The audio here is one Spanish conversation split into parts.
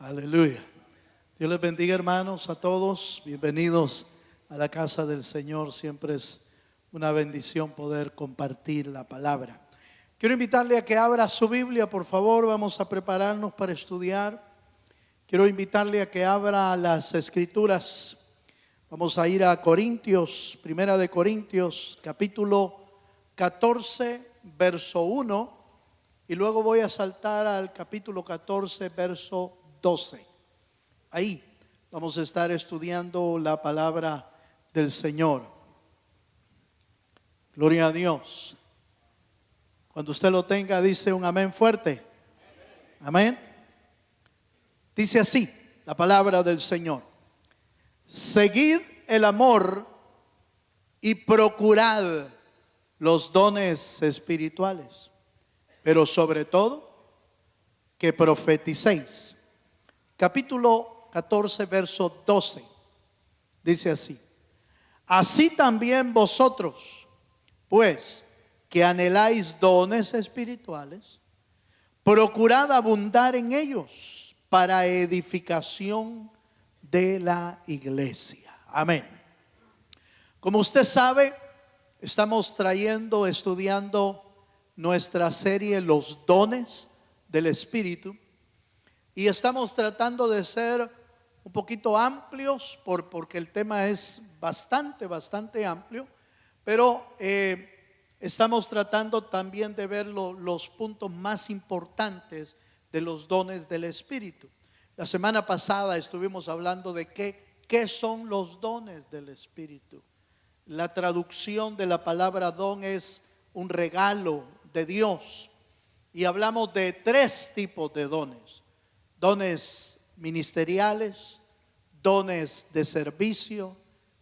Aleluya. Dios les bendiga, hermanos, a todos. Bienvenidos a la casa del Señor. Siempre es una bendición poder compartir la palabra. Quiero invitarle a que abra su Biblia, por favor. Vamos a prepararnos para estudiar. Quiero invitarle a que abra las Escrituras. Vamos a ir a Corintios, Primera de Corintios, capítulo 14, verso 1. Y luego voy a saltar al capítulo 14, verso 12. Ahí vamos a estar estudiando la palabra del Señor. Gloria a Dios. Cuando usted lo tenga, dice un amén fuerte. Amén. Dice así la palabra del Señor: seguid el amor y procurad los dones espirituales, pero sobre todo que profeticéis. Capítulo 14, verso 12. Dice así: así también vosotros, pues que anheláis dones espirituales, procurad abundar en ellos para edificación de la iglesia. Amén. Como usted sabe, estamos estudiando nuestra serie Los dones del Espíritu, y estamos tratando de ser un poquito amplios porque el tema es bastante amplio, pero estamos tratando también de ver los puntos más importantes de los dones del Espíritu. La semana pasada estuvimos hablando de qué son los dones del Espíritu. La traducción de la palabra don es un regalo de Dios, y hablamos de tres tipos de dones: dones ministeriales, dones de servicio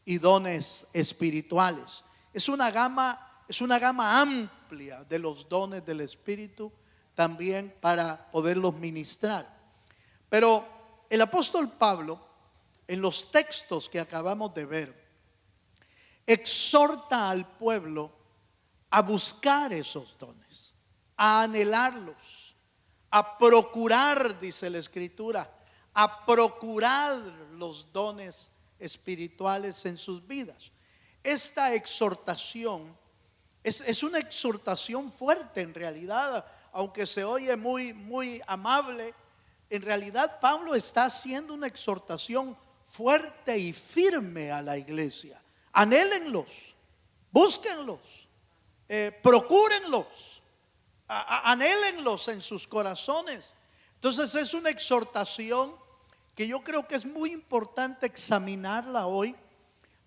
y dones espirituales. Es una gama amplia de los dones del Espíritu, también para poderlos ministrar. Pero el apóstol Pablo, en los textos que acabamos de ver, exhorta al pueblo a buscar esos dones, a anhelarlos, a procurar, dice la Escritura, a procurar los dones espirituales en sus vidas. Esta exhortación es una exhortación fuerte en realidad, aunque se oye muy amable. En realidad Pablo está haciendo una exhortación fuerte y firme a la iglesia. Anhélenlos, búsquenlos, procúrenlos, anhélenlos en sus corazones. Entonces es una exhortación que yo creo que es muy importante examinarla hoy,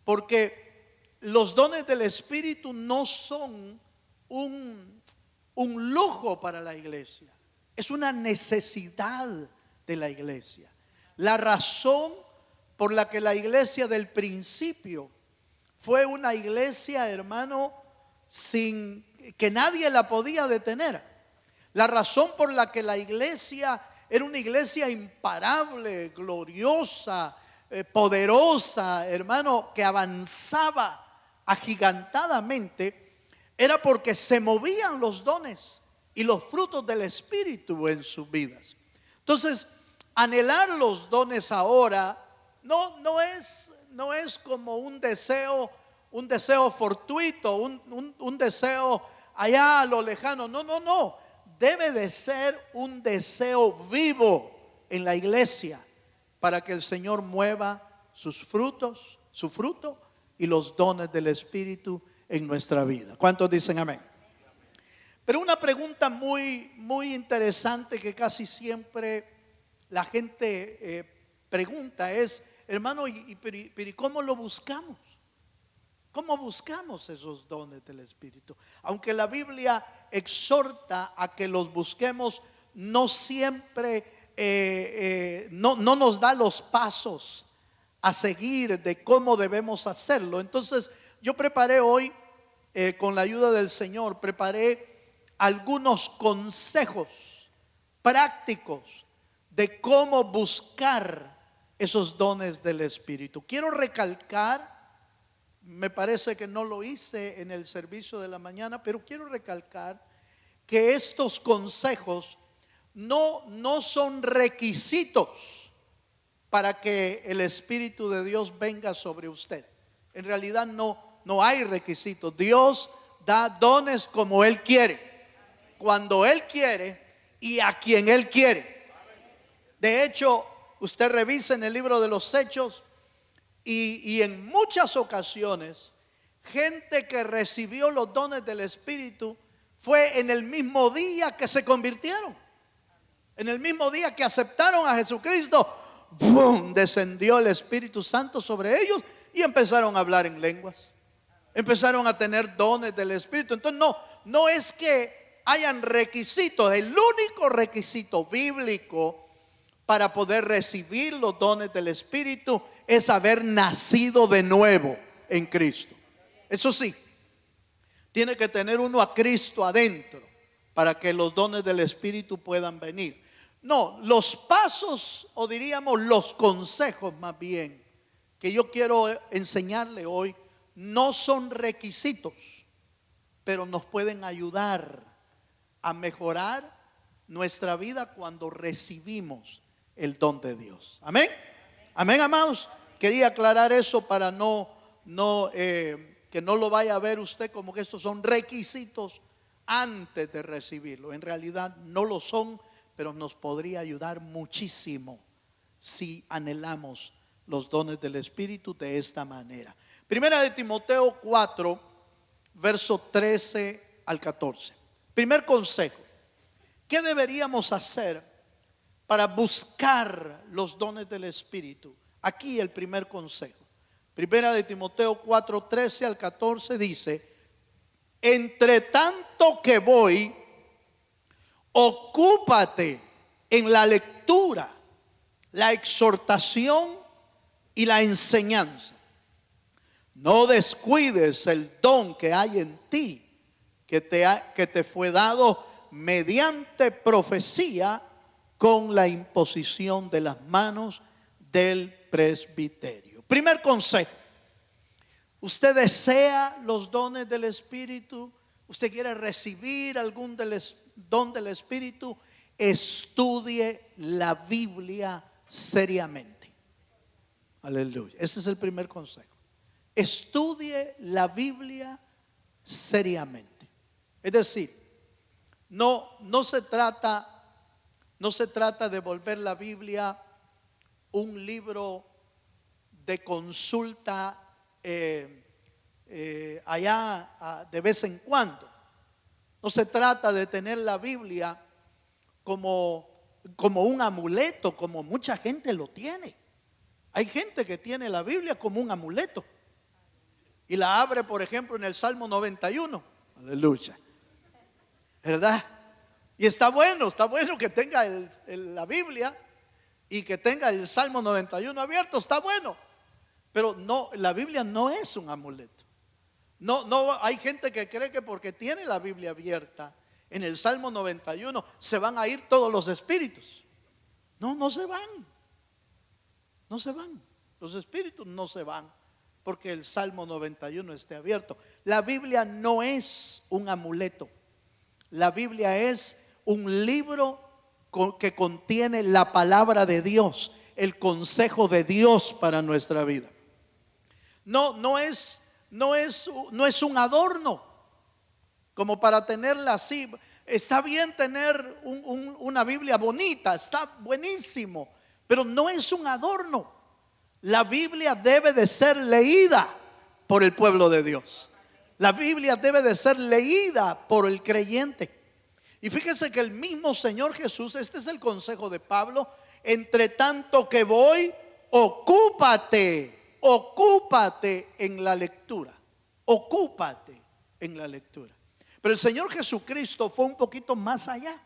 porque los dones del Espíritu no son un lujo para la iglesia, es una necesidad de la iglesia. La razón por la que la iglesia del principio fue una iglesia, hermano, sin que nadie la podía detener. La razón por la que la iglesia era una iglesia imparable, gloriosa, poderosa, hermano, que avanzaba agigantadamente, era porque se movían los dones y los frutos del Espíritu en sus vidas. Entonces, anhelar los dones ahora no es como un deseo fortuito, un deseo allá a lo lejano. No. Debe de ser un deseo vivo en la iglesia para que el Señor mueva su fruto y los dones del Espíritu en nuestra vida. ¿Cuántos dicen amén? Pero una pregunta muy interesante que casi siempre la gente pregunta es: hermano, ¿y cómo lo buscamos? ¿Cómo buscamos esos dones del Espíritu? Aunque la Biblia exhorta a que los busquemos, no siempre no nos da los pasos a seguir de cómo debemos hacerlo. Entonces yo preparé hoy, con la ayuda del Señor, preparé algunos consejos prácticos de cómo buscar esos dones del Espíritu. Quiero recalcar, me parece que no lo hice en el servicio de la mañana, pero quiero recalcar que estos consejos no son requisitos para que el Espíritu de Dios venga sobre usted. En realidad no hay requisitos. Dios da dones como Él quiere, cuando Él quiere y a quien Él quiere. De hecho, usted revisa en el libro de los Hechos y en muchas ocasiones gente que recibió los dones del Espíritu fue en el mismo día que se convirtieron. En el mismo día que aceptaron a Jesucristo, ¡bum!, descendió el Espíritu Santo sobre ellos y empezaron a hablar en lenguas. Empezaron a tener dones del Espíritu. Entonces no es que hayan requisitos. El único requisito bíblico para poder recibir los dones del Espíritu es haber nacido de nuevo en Cristo. Eso sí, tiene que tener uno a Cristo adentro para que los dones del Espíritu puedan venir. No, los pasos, o diríamos los consejos más bien, que yo quiero enseñarle hoy, no son requisitos, pero nos pueden ayudar a mejorar nuestra vida cuando recibimos el don de Dios. Amén. Amén, amados. Quería aclarar eso para que no lo vaya a ver usted como que estos son requisitos antes de recibirlo. En realidad no lo son, pero nos podría ayudar muchísimo si anhelamos los dones del Espíritu de esta manera. Primera de Timoteo 4, verso 13 al 14. Primer consejo: ¿qué deberíamos hacer para buscar los dones del Espíritu? Aquí el primer consejo. Primera de Timoteo 4, 13 al 14 dice: entre tanto que voy, ocúpate en la lectura, la exhortación y la enseñanza. No descuides el don que hay en ti, que te fue dado mediante profecía con la imposición de las manos del presbiterio. Primer consejo: usted desea los dones del Espíritu, usted quiere recibir algún don del Espíritu, estudie la Biblia seriamente. Aleluya. Ese es el primer consejo. Estudie la Biblia seriamente. Es decir, no se trata de volver la Biblia un libro de consulta allá de vez en cuando. No se trata de tener la Biblia como un amuleto, como mucha gente lo tiene. Hay gente que tiene la Biblia como un amuleto y la abre, por ejemplo, en el Salmo 91. Aleluya. ¿Verdad? Y está bueno que tenga la Biblia y que tenga el Salmo 91 abierto, está bueno. Pero no, la Biblia no es un amuleto. No, hay gente que cree que porque tiene la Biblia abierta en el Salmo 91 se van a ir todos los espíritus. No se van. No se van. Los espíritus no se van porque el Salmo 91 esté abierto. La Biblia no es un amuleto. La Biblia es un libro que contiene la palabra de Dios, el consejo de Dios para nuestra vida. No es un adorno como para tenerla así. Está bien tener una Biblia bonita, está buenísimo, pero no es un adorno. La Biblia debe de ser leída por el pueblo de Dios. La Biblia debe de ser leída por el creyente. Y fíjese que el mismo Señor Jesús, este es el consejo de Pablo: entre tanto que voy, ocúpate en la lectura. Ocúpate en la lectura. Pero el Señor Jesucristo fue un poquito más allá.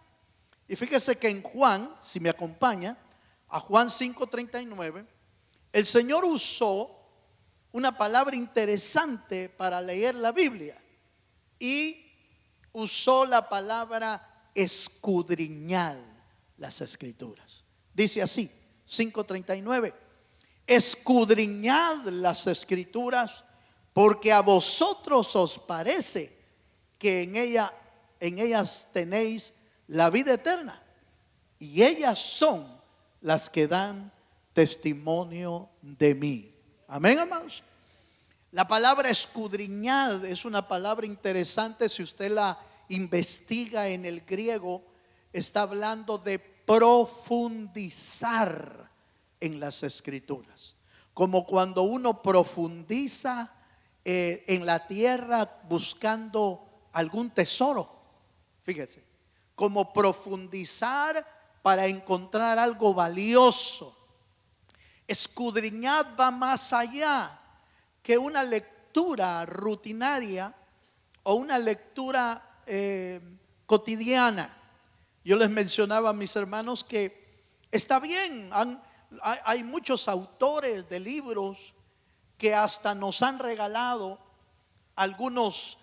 Y fíjese que en Juan, si me acompaña, a Juan 5:39, el Señor usó una palabra interesante para leer la Biblia. Y usó la palabra escudriñad las Escrituras. Dice así, 5:39: escudriñad las Escrituras, porque a vosotros os parece que en ellas tenéis la vida eterna, y ellas son las que dan testimonio de mí. Amén, amados. La palabra escudriñad es una palabra interesante. Si usted la investiga en el griego, está hablando de profundizar en las escrituras. Como cuando uno profundiza en la tierra buscando algún tesoro. Fíjese, como profundizar para encontrar algo valioso. Escudriñad va más allá que una lectura rutinaria o una lectura cotidiana. Yo les mencionaba a mis hermanos que está bien, hay muchos autores de libros que hasta nos han regalado algunos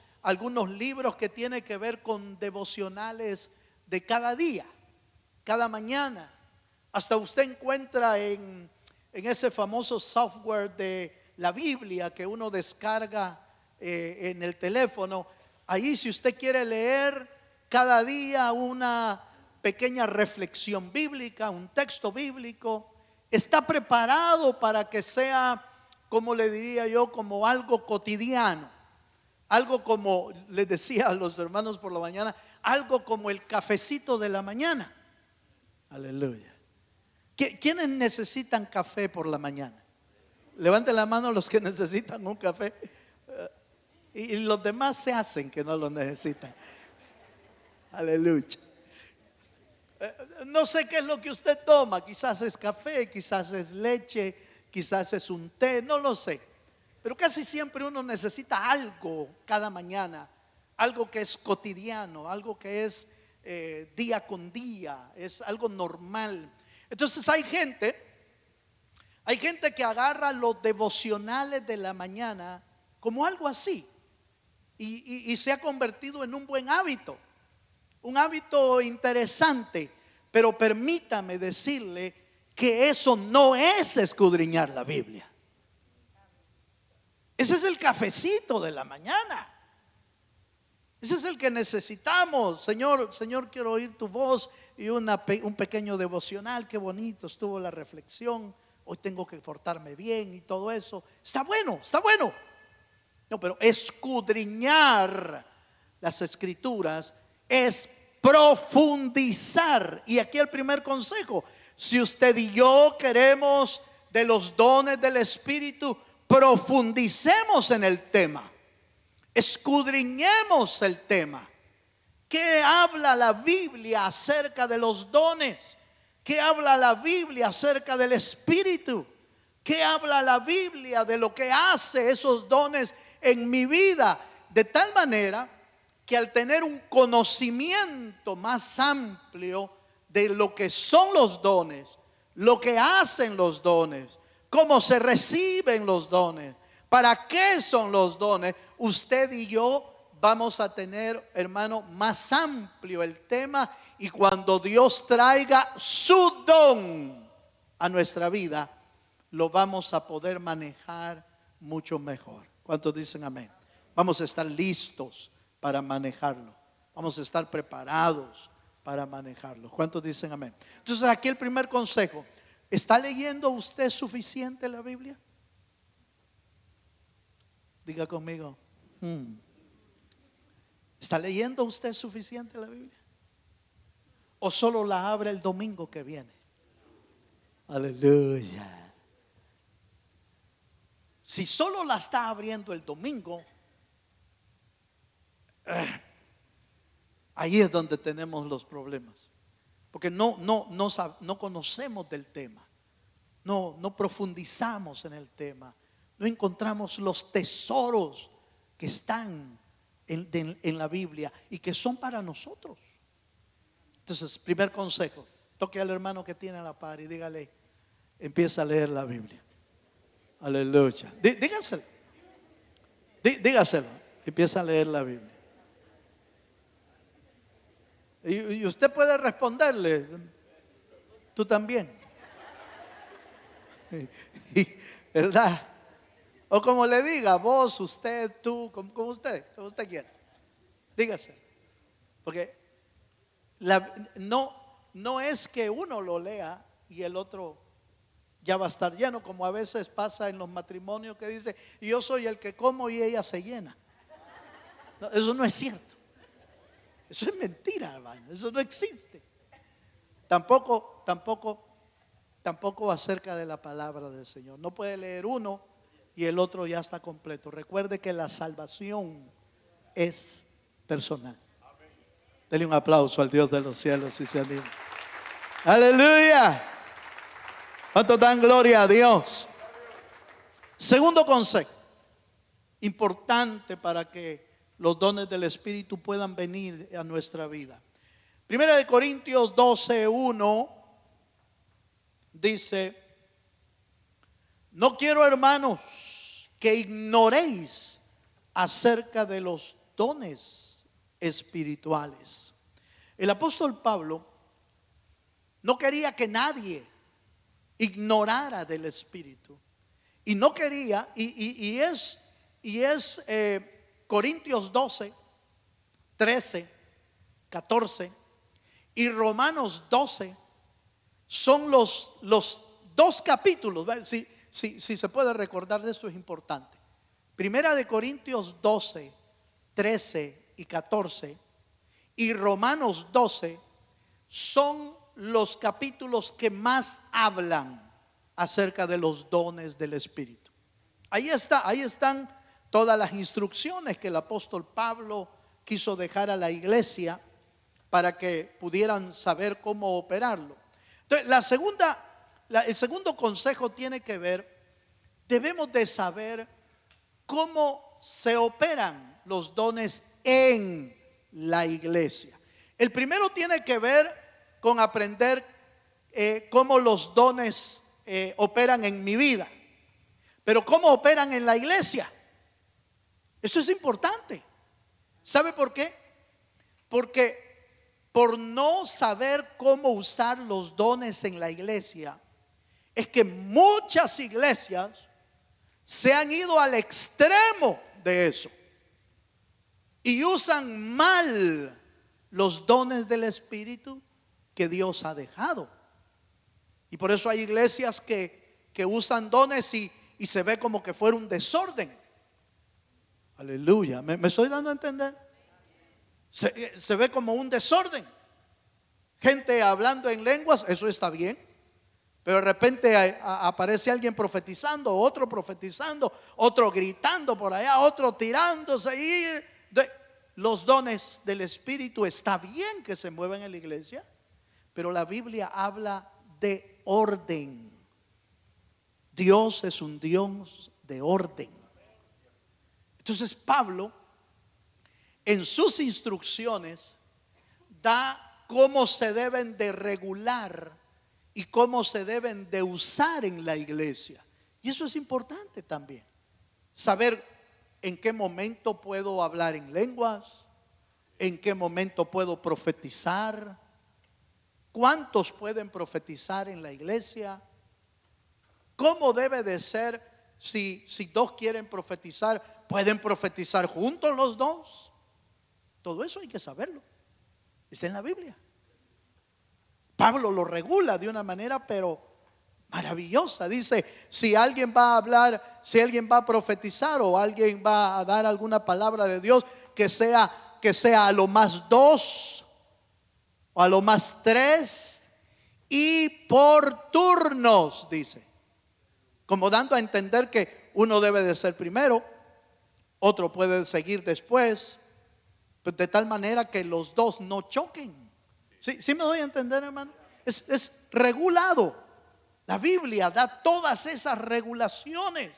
libros que tienen que ver con devocionales de cada día, cada mañana. Hasta usted encuentra en ese famoso software de la Biblia que uno descarga en el teléfono. Ahí, si usted quiere leer cada día una pequeña reflexión bíblica, un texto bíblico, está preparado para que sea, como le diría yo, como algo cotidiano. Algo como les decía a los hermanos por la mañana, algo como el cafecito de la mañana. Aleluya. ¿Quiénes necesitan café por la mañana? Levanten la mano los que necesitan un café. Y los demás se hacen que no lo necesitan. Aleluya. No sé qué es lo que usted toma. Quizás es café, quizás es leche, quizás es un té, no lo sé. Pero casi siempre uno necesita algo cada mañana, algo que es cotidiano, algo que es día con día, es algo normal. Entonces hay gente que agarra los devocionales de la mañana como algo así y se ha convertido en un buen hábito, un hábito interesante. Pero permítame decirle que eso no es escudriñar la Biblia. Ese es el cafecito de la mañana. Ese es el que necesitamos. Señor, quiero oír tu voz y un pequeño devocional. Qué bonito estuvo la reflexión. Hoy tengo que portarme bien y todo eso. Está bueno, está bueno. No, pero escudriñar las escrituras es profundizar. Y aquí el primer consejo: si usted y yo queremos de los dones del Espíritu, profundicemos en el tema, escudriñemos el tema. ¿Qué habla la Biblia acerca de los dones? ¿Qué habla la Biblia acerca del Espíritu? ¿Qué habla la Biblia de lo que hace esos dones en mi vida? De tal manera que al tener un conocimiento más amplio de lo que son los dones, lo que hacen los dones, cómo se reciben los dones, para qué son los dones, usted y yo vamos a tener, hermano, más amplio el tema. Y cuando Dios traiga su don a nuestra vida, lo vamos a poder manejar mucho mejor. ¿Cuántos dicen amén? Vamos a estar listos para manejarlo. Vamos a estar preparados para manejarlo. ¿Cuántos dicen amén? Entonces aquí el primer consejo: ¿está leyendo usted suficiente la Biblia? Diga conmigo. ¿Está leyendo usted suficiente la Biblia? ¿O solo la abre el domingo que viene? Aleluya. Si solo la está abriendo el domingo, ahí es donde tenemos los problemas. Porque no conocemos del tema. No profundizamos en el tema. No encontramos los tesoros que están en la Biblia y que son para nosotros. Entonces, primer consejo: toque al hermano que tiene a la par y dígale: empieza a leer la Biblia. Aleluya. Dígaselo. Empieza a leer la Biblia. Y usted puede responderle: tú también. ¿Verdad? O como le diga, vos, usted, tú, como usted quiera. Dígase. Porque no es que uno lo lea y el otro ya va a estar lleno, como a veces pasa en los matrimonios que dice, yo soy el que como y ella se llena. No, eso no es cierto. Eso es mentira, hermano. Eso no existe. Tampoco acerca de la palabra del Señor. No puede leer uno y el otro ya está completo. Recuerde que la salvación es personal. Dele un aplauso al Dios de los cielos y se anima. Aleluya. ¿Cuánto dan gloria a Dios? Segundo consejo, importante para que los dones del Espíritu puedan venir a nuestra vida. Primera de Corintios 12:1 dice: no quiero, hermanos, que ignoréis acerca de los dones espirituales. El apóstol Pablo no quería que nadie ignorara del Espíritu. Y no quería, y es Corintios 12, 13, 14 y Romanos 12 son los dos capítulos. Si se puede recordar de esto, es importante. Primera de Corintios 12, 13 y 14 y Romanos 12 son los capítulos que más hablan acerca de los dones del Espíritu. Ahí están todas las instrucciones que el apóstol Pablo quiso dejar a la iglesia para que pudieran saber cómo operarlo. Entonces, el segundo consejo tiene que ver, debemos de saber cómo se operan los dones en la iglesia. El primero tiene que ver con aprender cómo los dones operan en mi vida, pero cómo operan en la iglesia. Eso es importante. ¿Sabe por qué? Porque por no saber cómo usar los dones en la iglesia, es que muchas iglesias se han ido al extremo de eso y usan mal los dones del Espíritu que Dios ha dejado. Y por eso hay iglesias que usan dones y se ve como que fuera un desorden. Aleluya. ¿Me estoy dando a entender? Se ve como un desorden. Gente hablando en lenguas, eso está bien. Pero de repente aparece alguien profetizando, otro gritando por allá, otro tirándose. Los dones del Espíritu está bien que se muevan en la iglesia, pero la Biblia habla de orden. Dios es un Dios de orden. Entonces Pablo en sus instrucciones da cómo se deben de regular y cómo se deben de usar en la iglesia. Y eso es importante también. Saber en qué momento puedo hablar en lenguas, en qué momento puedo profetizar, cuántos pueden profetizar en la iglesia, cómo debe de ser si dos quieren profetizar, pueden profetizar juntos los dos. Todo eso hay que saberlo. Está en la Biblia. Pablo lo regula de una manera pero maravillosa. Dice, si alguien va a hablar, si alguien va a profetizar o alguien va a dar alguna palabra de Dios, que sea a lo más 2 o a lo más 3 y por turnos, dice. Como dando a entender que uno debe de ser primero, otro puede seguir después, de tal manera que los dos no choquen. ¿Sí me doy a entender, hermano? Es regulado. La Biblia da todas esas regulaciones.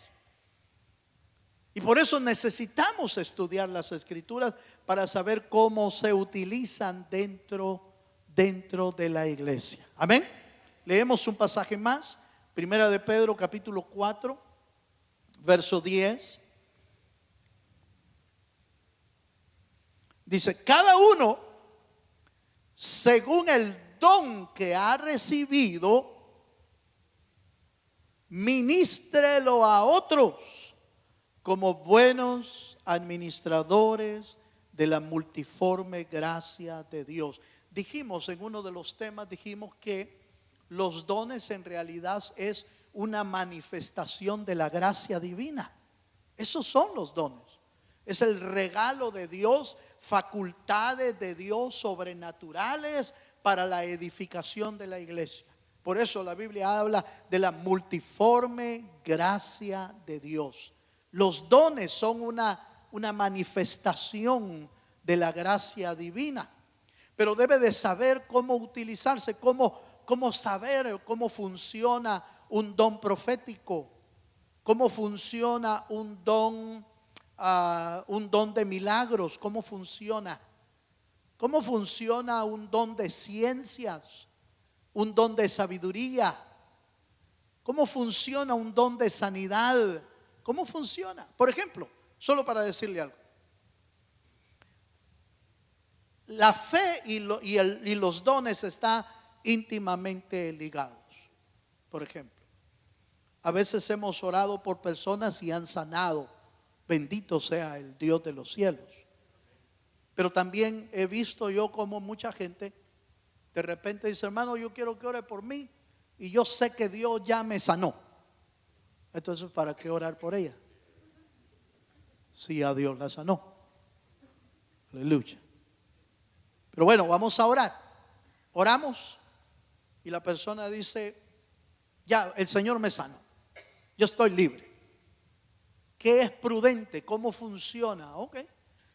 Y por eso necesitamos estudiar las Escrituras para saber cómo se utilizan dentro de la iglesia. Amén. Leemos un pasaje más. Primera de Pedro capítulo 4 verso 10. Dice, cada uno según el don que ha recibido, ministrelo a otros como buenos administradores de la multiforme gracia de Dios. Dijimos en uno de los temas, dijimos que los dones en realidad es una manifestación de la gracia divina. Esos son los dones. Es el regalo de Dios, facultades de Dios sobrenaturales para la edificación de la iglesia. Por eso la Biblia habla de la multiforme gracia de Dios. Los dones son una manifestación de la gracia divina, pero debe de saber cómo utilizarse, cómo saber cómo funciona un don profético, cómo funciona un don de milagros, cómo funciona un don de ciencias, un don de sabiduría, cómo funciona un don de sanidad, cómo funciona. Por ejemplo, solo para decirle algo, la fe y los dones están íntimamente ligados. Por ejemplo, a veces hemos orado por personas y han sanado. Bendito sea el Dios de los cielos. Pero también he visto yo como mucha gente de repente dice: hermano, yo quiero que ore por mí y yo sé que Dios ya me sanó. Entonces, ¿para qué orar por ella? Si ya Dios la sanó. Aleluya. Pero bueno, vamos a orar. Oramos y la persona dice: ya, el Señor me sanó, yo estoy libre. ¿Qué es prudente? ¿Cómo funciona? Ok,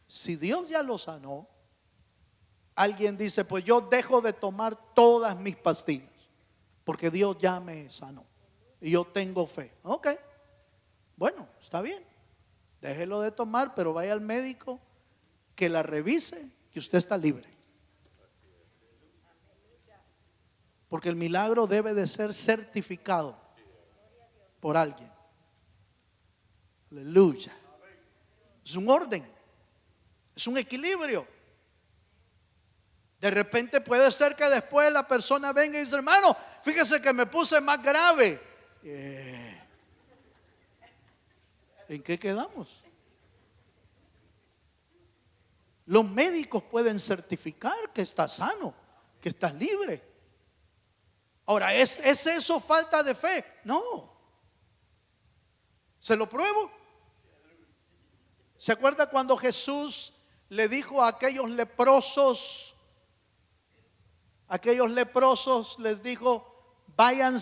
si Dios ya lo sanó, alguien dice: pues yo dejo de tomar todas mis pastillas porque Dios ya me sanó y yo tengo fe. Ok, bueno, está bien, déjelo de tomar, pero vaya al médico que la revise y usted está libre. Porque el milagro debe de ser certificado por alguien. Aleluya. Es un orden, es un equilibrio. De repente puede ser que después la persona venga y dice: hermano, fíjese que me puse más grave. ¿En qué quedamos? Los médicos pueden certificar que estás sano, que estás libre. Ahora, ¿es eso falta de fe? No. ¿Se lo pruebo? ¿Se acuerda cuando Jesús le dijo a aquellos leprosos les dijo: vayan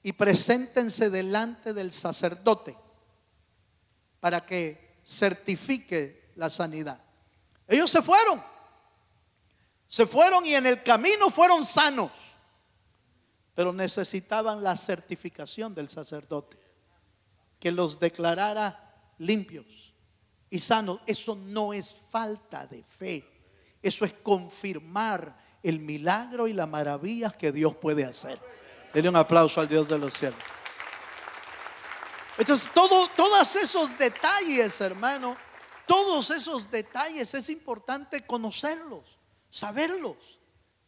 y preséntense delante del sacerdote para que certifique la sanidad? Ellos se fueron y en el camino fueron sanos, pero necesitaban la certificación del sacerdote que los declarara limpios y sanos. Eso no es falta de fe, eso es confirmar el milagro y las maravillas que Dios puede hacer. Denle un aplauso al Dios de los cielos. Entonces, todos esos detalles, hermano, todos esos detalles es importante conocerlos, saberlos,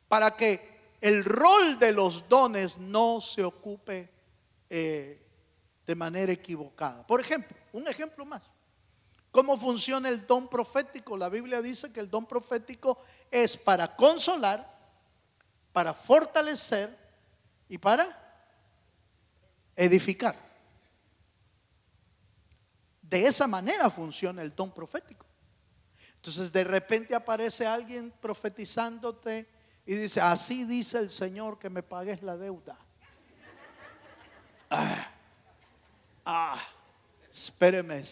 para que el rol de los dones no se ocupe de manera equivocada. Por ejemplo, un ejemplo más. ¿Cómo funciona el don profético? La Biblia dice que el don profético es para consolar, para fortalecer y para edificar. De esa manera funciona el don profético. Entonces, de repente aparece alguien profetizándote y dice: así dice el Señor que me pagues la deuda. Espéreme.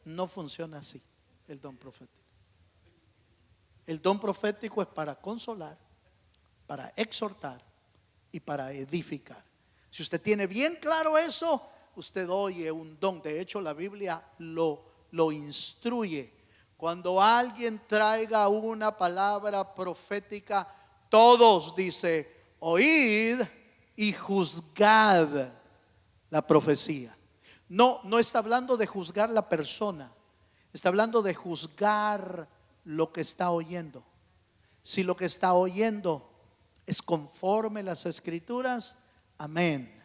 No funciona así el don profético. El don profético es para consolar, para exhortar y para edificar. Si usted tiene bien claro eso, usted oye un don. De hecho, la Biblia lo instruye. Cuando alguien traiga una palabra profética, todos, dice, oíd y juzgad la profecía. No está hablando de juzgar la persona, está hablando de juzgar lo que está oyendo. Si lo que está oyendo es conforme a las escrituras, amén.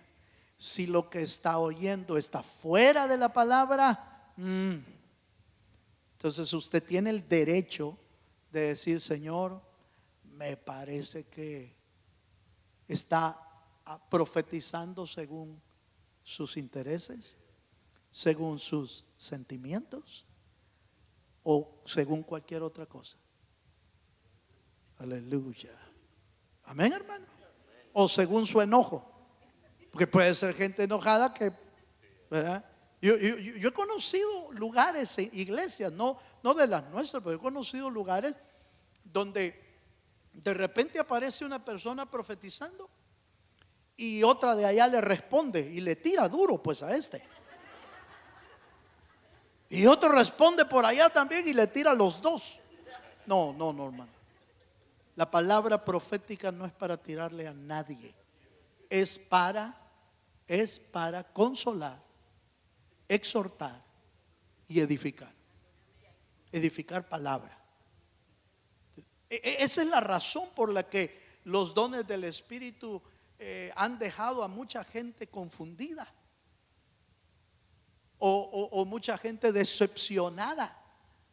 Si lo que está oyendo está fuera de la palabra, entonces usted tiene el derecho de decir: Señor, me parece que está profetizando según sus intereses, según sus sentimientos o según cualquier otra cosa? Aleluya. Amén, hermano. O según su enojo, porque puede ser gente enojada que, ¿verdad? Yo he conocido lugares, iglesias, no de las nuestras, pero he conocido lugares donde de repente aparece una persona profetizando y otra de allá le responde y le tira duro pues a este. Y otro responde por allá también y le tira a los dos. No, hermano. La palabra profética no es para tirarle a nadie. Es para consolar, exhortar y edificar. Edificar palabra. Esa es la razón por la que los dones del Espíritu han dejado a mucha gente confundida o mucha gente decepcionada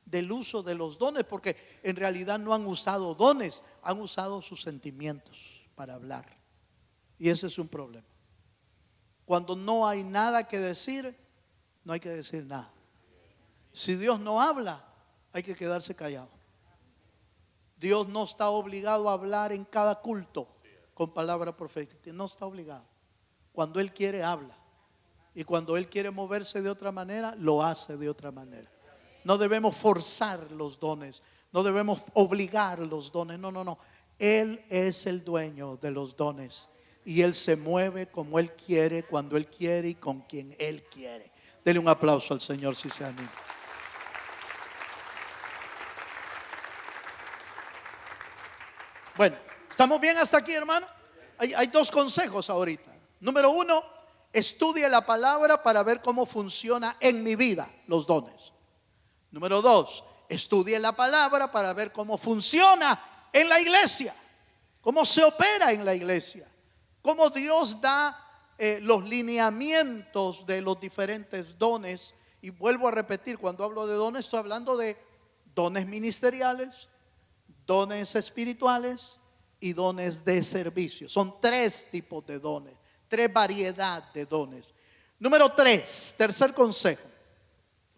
del uso de los dones, porque en realidad no han usado dones, han usado sus sentimientos para hablar, y ese es un problema. Cuando no hay nada que decir, no hay que decir nada. Si Dios no habla, hay que quedarse callado. Dios no está obligado a hablar en cada culto con palabra profética, no está obligado. Cuando Él quiere, habla, y cuando Él quiere moverse de otra manera, lo hace de otra manera. No debemos forzar los dones, no debemos obligar los dones, no. Él es el dueño de los dones y Él se mueve como Él quiere, cuando Él quiere y con quien Él quiere. Dele un aplauso al Señor si se anima. Bueno, ¿estamos bien hasta aquí, hermano? Hay dos consejos ahorita. Número uno, estudie la palabra para ver cómo funciona en mi vida los dones. Número dos, estudie la palabra para ver cómo funciona en la iglesia, cómo se opera en la iglesia, cómo Dios da los lineamientos de los diferentes dones. Y vuelvo a repetir, cuando hablo de dones, estoy hablando de dones ministeriales, dones espirituales y dones de servicio. Son tres tipos de dones, tres variedades de dones. Número tres, tercer consejo,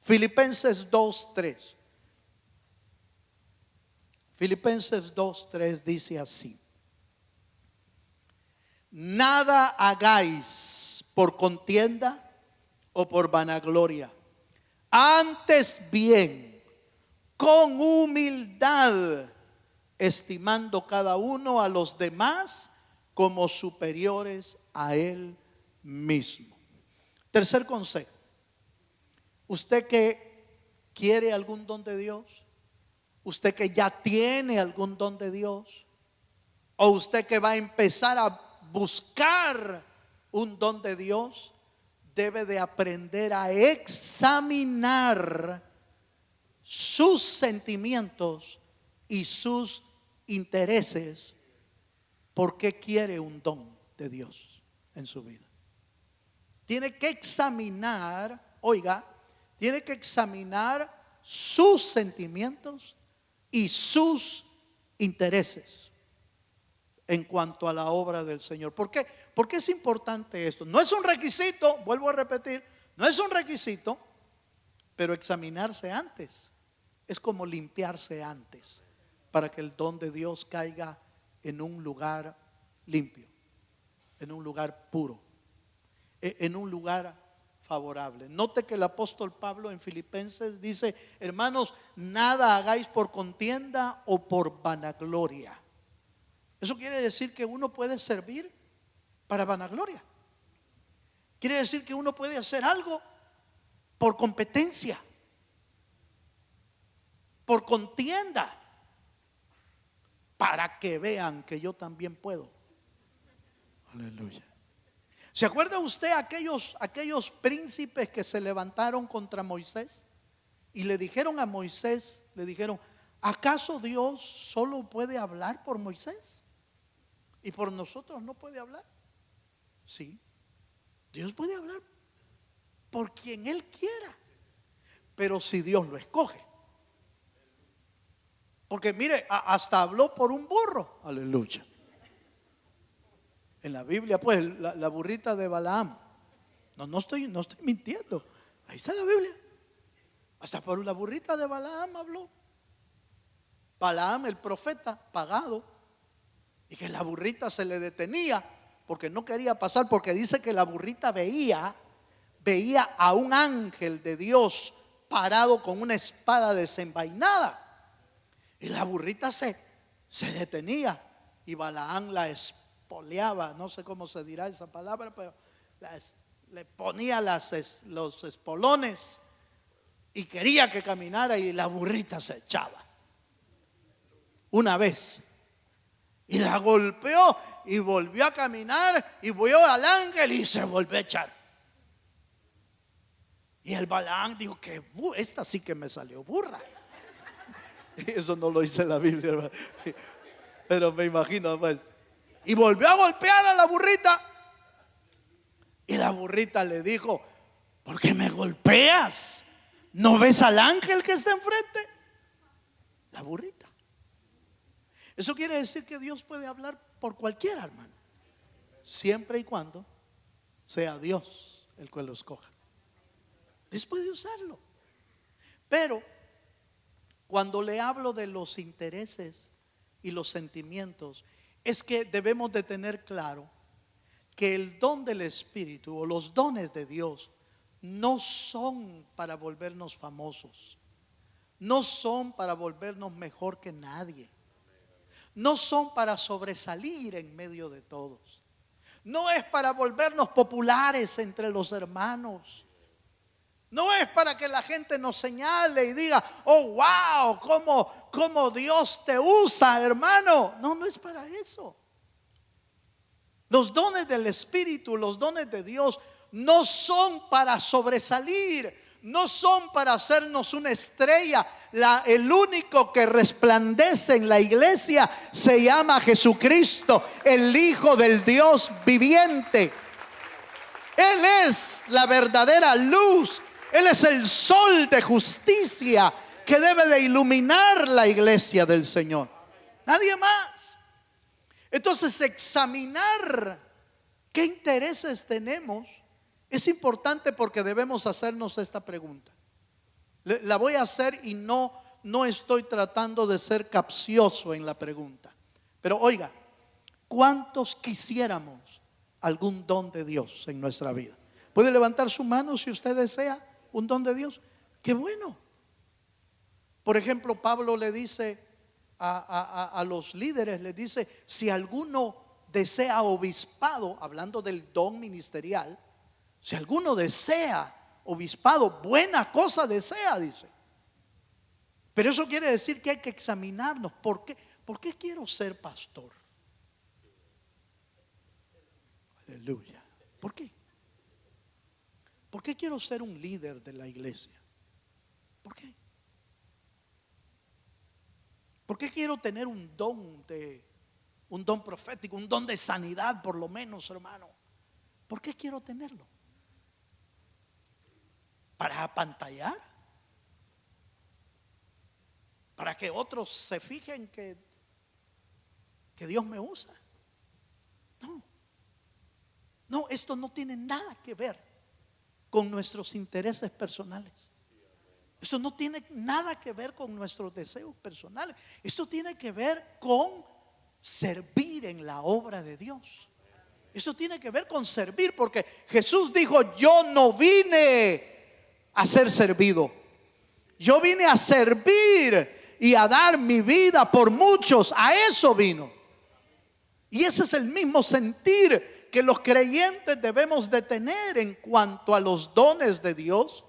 Filipenses 2:3. Filipenses 2:3 dice así: nada hagáis por contienda o por vanagloria, antes bien con humildad, estimando cada uno a los demás como superiores a él mismo. Tercer consejo: usted que quiere algún don de Dios, usted que ya tiene algún don de Dios, o usted que va a empezar a buscar un don de Dios, debe de aprender a examinar sus sentimientos y sus intereses. ¿Por qué quiere un don de Dios en su vida? Tiene que examinar, tiene que examinar sus sentimientos y sus intereses en cuanto a la obra del Señor. ¿Por qué? Porque es importante esto. No es un requisito, vuelvo a repetir, no es un requisito, pero examinarse antes es como limpiarse antes, para que el don de Dios caiga en un lugar limpio, en un lugar puro, en un lugar favorable. Note que el apóstol Pablo en Filipenses dice: hermanos, nada hagáis por contienda o por vanagloria. Eso quiere decir que uno puede servir para vanagloria. Quiere decir que uno puede hacer algo por competencia, por contienda, para que vean que yo también puedo. Aleluya. ¿Se acuerda usted aquellos príncipes que se levantaron contra Moisés y le dijeron a Moisés, ¿acaso Dios solo puede hablar por Moisés y por nosotros no puede hablar? Sí, Dios puede hablar por quien Él quiera, pero si Dios lo escoge. Porque mire, hasta habló por un burro. Aleluya. En la Biblia, pues, la burrita de Balaam. No estoy mintiendo. Ahí está la Biblia. Hasta por la burrita de Balaam habló. Balaam, el profeta, pagado. Y que la burrita se le detenía porque no quería pasar, porque dice que la burrita veía a un ángel de Dios parado con una espada desenvainada. Y la burrita se detenía y Balaam la espoleaba, no sé cómo se dirá esa palabra, pero le ponía los espolones y quería que caminara, y la burrita se echaba. Una vez, y la golpeó y volvió a caminar y vio al ángel y se volvió a echar. Y el Balaam dijo que esta sí que me salió burra. Eso no lo dice la Biblia, hermano, pero me imagino pues. Y volvió a golpear a la burrita. Y la burrita le dijo: ¿por qué me golpeas? ¿No ves al ángel que está enfrente? La burrita. Eso quiere decir que Dios puede hablar por cualquiera, hermano, siempre y cuando sea Dios el que lo escoja. Dios puede usarlo. Pero cuando le hablo de los intereses y los sentimientos, es que debemos de tener claro que el don del Espíritu o los dones de Dios no son para volvernos famosos, no son para volvernos mejor que nadie, no son para sobresalir en medio de todos, no es para volvernos populares entre los hermanos. No es para que la gente nos señale y diga: oh, wow, cómo Dios te usa, hermano. No es para eso. Los dones del Espíritu, los dones de Dios, no son para sobresalir, no son para hacernos una estrella. El único que resplandece en la iglesia se llama Jesucristo, el Hijo del Dios viviente. Él es la verdadera luz. Él es el sol de justicia que debe de iluminar la iglesia del Señor. Nadie más. Entonces, examinar qué intereses tenemos es importante, porque debemos hacernos esta pregunta. La voy a hacer y no estoy tratando de ser capcioso en la pregunta. Pero oiga, ¿cuántos quisiéramos algún don de Dios en nuestra vida? ¿Puede levantar su mano si usted desea un don de Dios? ¡Qué bueno! Por ejemplo, Pablo le dice a los líderes, le dice: si alguno desea obispado, hablando del don ministerial, si alguno desea obispado, buena cosa desea, dice. Pero eso quiere decir que hay que examinarnos. ¿Por qué quiero ser pastor? Aleluya. ¿Por qué? ¿Por qué quiero ser un líder de la iglesia? ¿Por qué? ¿Por qué quiero tener un don profético, un don de sanidad por lo menos, hermano? ¿Por qué quiero tenerlo? ¿Para apantallar? ¿Para que otros se fijen que Dios me usa? No, esto no tiene nada que ver con nuestros intereses personales. Eso no tiene nada que ver con nuestros deseos personales. Esto tiene que ver con servir en la obra de Dios. Eso tiene que ver con servir, porque Jesús dijo: yo no vine a ser servido, yo vine a servir y a dar mi vida por muchos. A eso vino. Y ese es el mismo sentir que los creyentes debemos de tener en cuanto a los dones de Dios.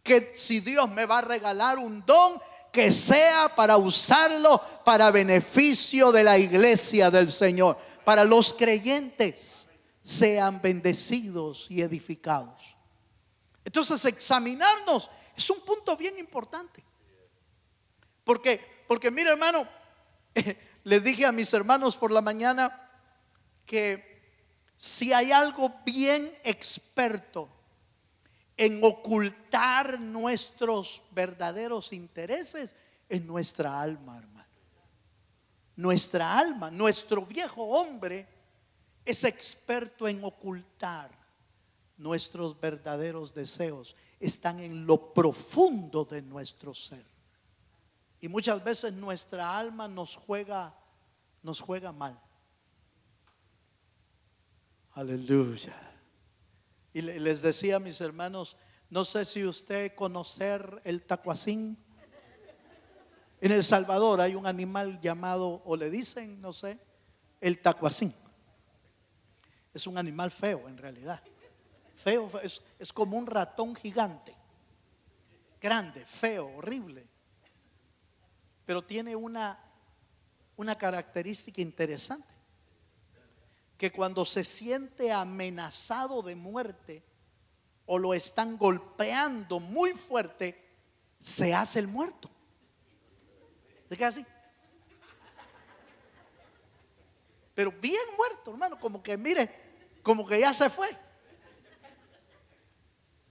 Que si Dios me va a regalar un don, que sea para usarlo para beneficio de la iglesia del Señor, para los creyentes sean bendecidos y edificados. Entonces, examinarnos es un punto bien importante. Porque mira, hermano, les dije a mis hermanos por la mañana que si hay algo bien experto en ocultar nuestros verdaderos intereses, en nuestra alma, hermano. Nuestra alma, nuestro viejo hombre, es experto en ocultar nuestros verdaderos deseos. Están en lo profundo de nuestro ser. Y muchas veces nuestra alma nos juega mal. Aleluya. Y les decía a mis hermanos, no sé si usted conocer el tacuacín. En El Salvador hay un animal llamado, o le dicen, no sé, el tacuacín. Es un animal feo en realidad. Feo, es como un ratón gigante. Grande, feo, horrible. Pero tiene una característica interesante. Que cuando se siente amenazado de muerte o lo están golpeando muy fuerte, se hace el muerto. ¿Se queda así? Pero bien muerto, hermano, como que mire, como que ya se fue.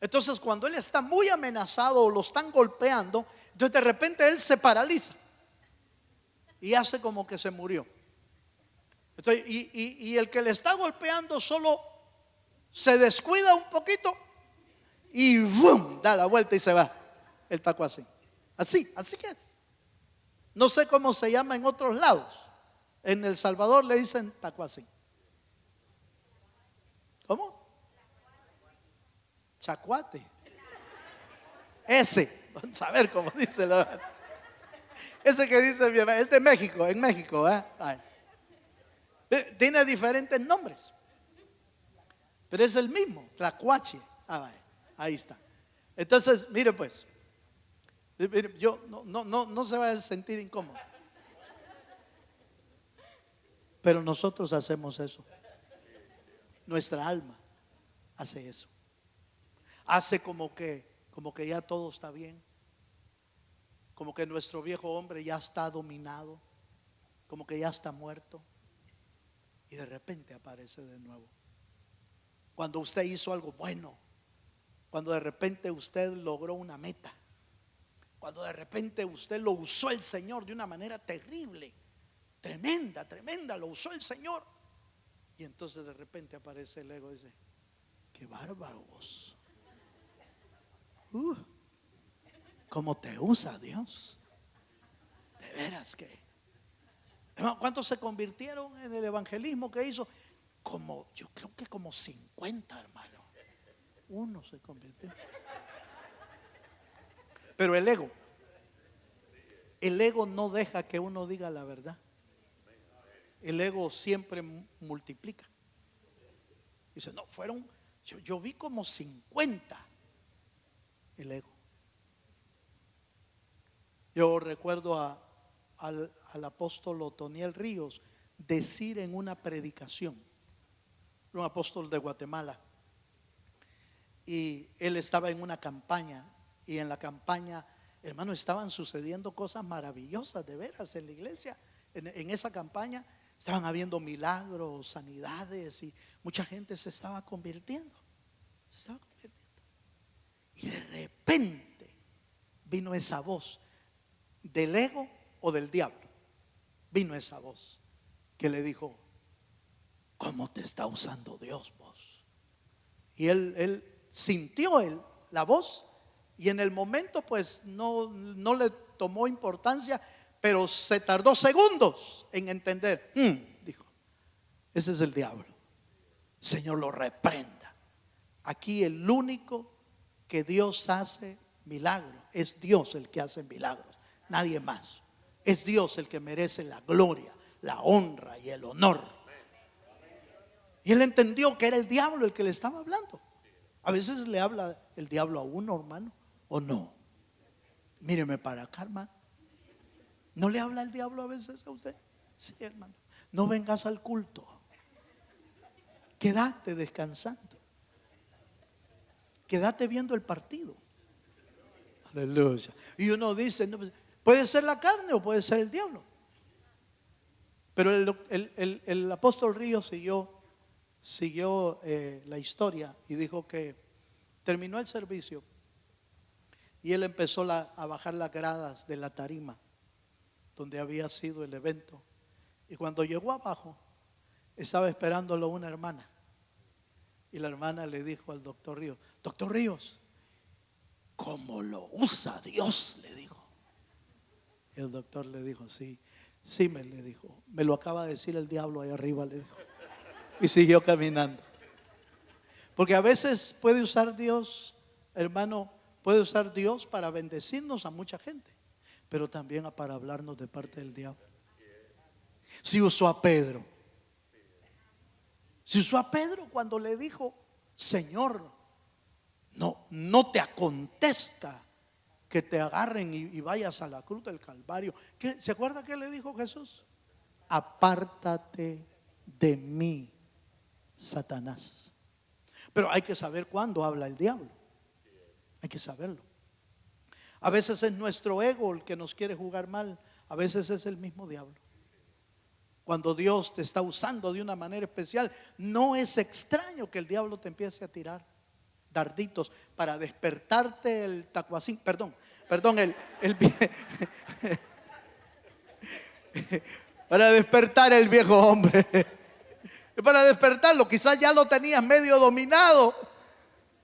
Entonces cuando él está muy amenazado o lo están golpeando, entonces de repente él se paraliza y hace como que se murió. Entonces, y el que le está golpeando solo se descuida un poquito y ¡bum! Da la vuelta y se va el taco así. Así que es. No sé cómo se llama en otros lados. En El Salvador le dicen taco así. ¿Cómo? Chacuate. Ese, vamos a ver cómo dice ese que dice bien, es de México, en México, tiene diferentes nombres, pero es el mismo, tlacuache. Ahí está. Entonces, mire pues, yo no se va a sentir incómodo, pero nosotros hacemos eso. Nuestra alma hace eso. Hace como que ya todo está bien, como que nuestro viejo hombre ya está dominado, como que ya está muerto, y de repente aparece de nuevo. Cuando usted hizo algo bueno, cuando de repente usted logró una meta, cuando de repente usted lo usó el Señor de una manera terrible, tremenda, lo usó el Señor, y entonces de repente aparece el ego y dice: qué bárbaros, cómo te usa Dios, de veras que. ¿Cuántos se convirtieron en el evangelismo que hizo? Yo creo que como 50, hermano. Uno se convirtió. Pero el ego no deja que uno diga la verdad. El ego siempre multiplica. Dice, no, yo vi como 50. El ego. Yo recuerdo al apóstol Otoniel Ríos decir en una predicación, un apóstol de Guatemala, y él estaba en una campaña, y en la campaña, hermano, estaban sucediendo cosas maravillosas de veras en la iglesia. En esa campaña estaban habiendo milagros, sanidades, y mucha gente se estaba convirtiendo. Y de repente vino esa voz del ego o del diablo. Vino esa voz que le dijo: ¿cómo te está usando Dios vos? Y él sintió la voz, y en el momento pues no le tomó importancia, pero se tardó segundos en entender. Dijo: ese es el diablo, Señor lo reprenda. Aquí el único que Dios hace milagro es Dios, el que hace milagros, nadie más. Es Dios el que merece la gloria, la honra y el honor. Y él entendió que era el diablo el que le estaba hablando. A veces le habla el diablo a uno, hermano, o no. Míreme para acá, hermano. ¿No le habla el diablo a veces a usted? Sí, hermano. No vengas al culto, quédate descansando, quédate viendo el partido. Aleluya. Y uno dice, no, puede ser la carne o puede ser el diablo. Pero el apóstol Ríos siguió la historia y dijo que terminó el servicio y él empezó a bajar las gradas de la tarima donde había sido el evento. Y cuando llegó abajo, estaba esperándolo una hermana. Y la hermana le dijo al doctor Ríos: doctor Ríos, ¿cómo lo usa Dios?, le dijo. Y el doctor le dijo: sí, sí, le dijo, me lo acaba de decir el diablo ahí arriba, le dijo. Y siguió caminando. Porque a veces puede usar Dios, hermano, puede usar Dios para bendecirnos a mucha gente, pero también para hablarnos de parte del diablo. Si usó a Pedro, cuando le dijo: Señor, no te acontezca que te agarren y vayas a la cruz del Calvario. ¿Se acuerda qué le dijo Jesús? Apártate de mí, Satanás. Pero hay que saber cuándo habla el diablo. Hay que saberlo. A veces es nuestro ego el que nos quiere jugar mal. A veces es el mismo diablo. Cuando Dios te está usando de una manera especial, no es extraño que el diablo te empiece a tirar darditos para despertarte el tacuacín. Perdón, para despertar el viejo hombre. Para despertarlo, quizás ya lo tenías medio dominado,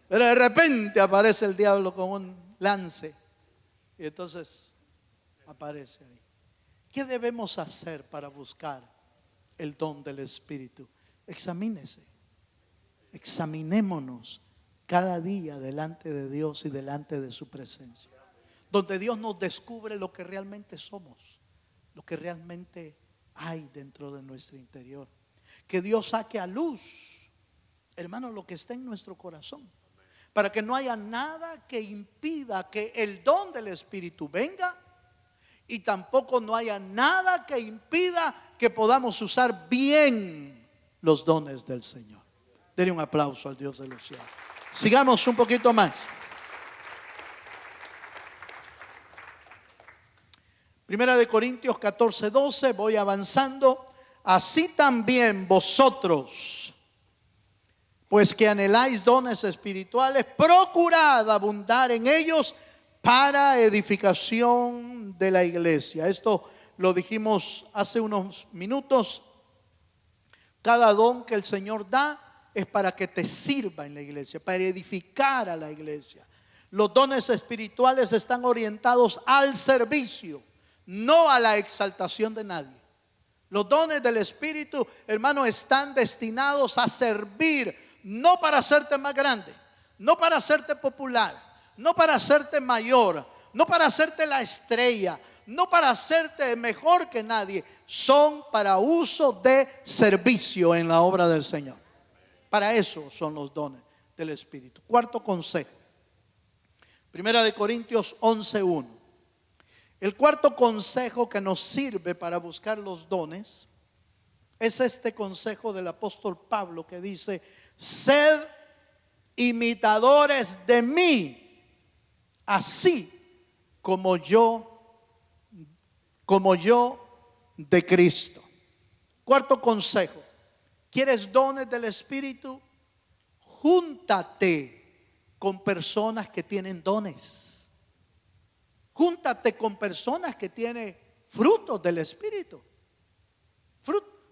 pero de repente aparece el diablo con un lance y entonces aparece ahí. ¿Qué debemos hacer para buscar el don del Espíritu? Examínese, examinémonos cada día delante de Dios y delante de su presencia, donde Dios nos descubre lo que realmente somos, lo que realmente hay dentro de nuestro interior. Que Dios saque a luz, hermano, lo que está en nuestro corazón, para que no haya nada que impida que el don del Espíritu venga, y tampoco no haya nada que impida que podamos usar bien los dones del Señor. Denle un aplauso al Dios de los cielos. Sigamos un poquito más. Primera de Corintios 14:12, voy avanzando. Así también vosotros, pues que anheláis dones espirituales, procurad abundar en ellos para edificación de la iglesia. Esto lo dijimos hace unos minutos. Cada don que el Señor da es para que te sirva en la iglesia, para edificar a la iglesia. Los dones espirituales están orientados al servicio, no a la exaltación de nadie. Los dones del Espíritu, hermano, están destinados a servir, no para hacerte más grande, no para hacerte popular, no para hacerte mayor, no para hacerte la estrella, no para hacerte mejor que nadie. Son para uso de servicio en la obra del Señor. Para eso son los dones del Espíritu. Cuarto consejo, Primera de Corintios 11:1. El cuarto consejo que nos sirve para buscar los dones es este consejo del apóstol Pablo, que dice: sed imitadores de mí, así como yo de Cristo. Cuarto consejo: ¿quieres dones del Espíritu? Júntate con personas que tienen dones. Júntate con personas que tienen frutos del Espíritu.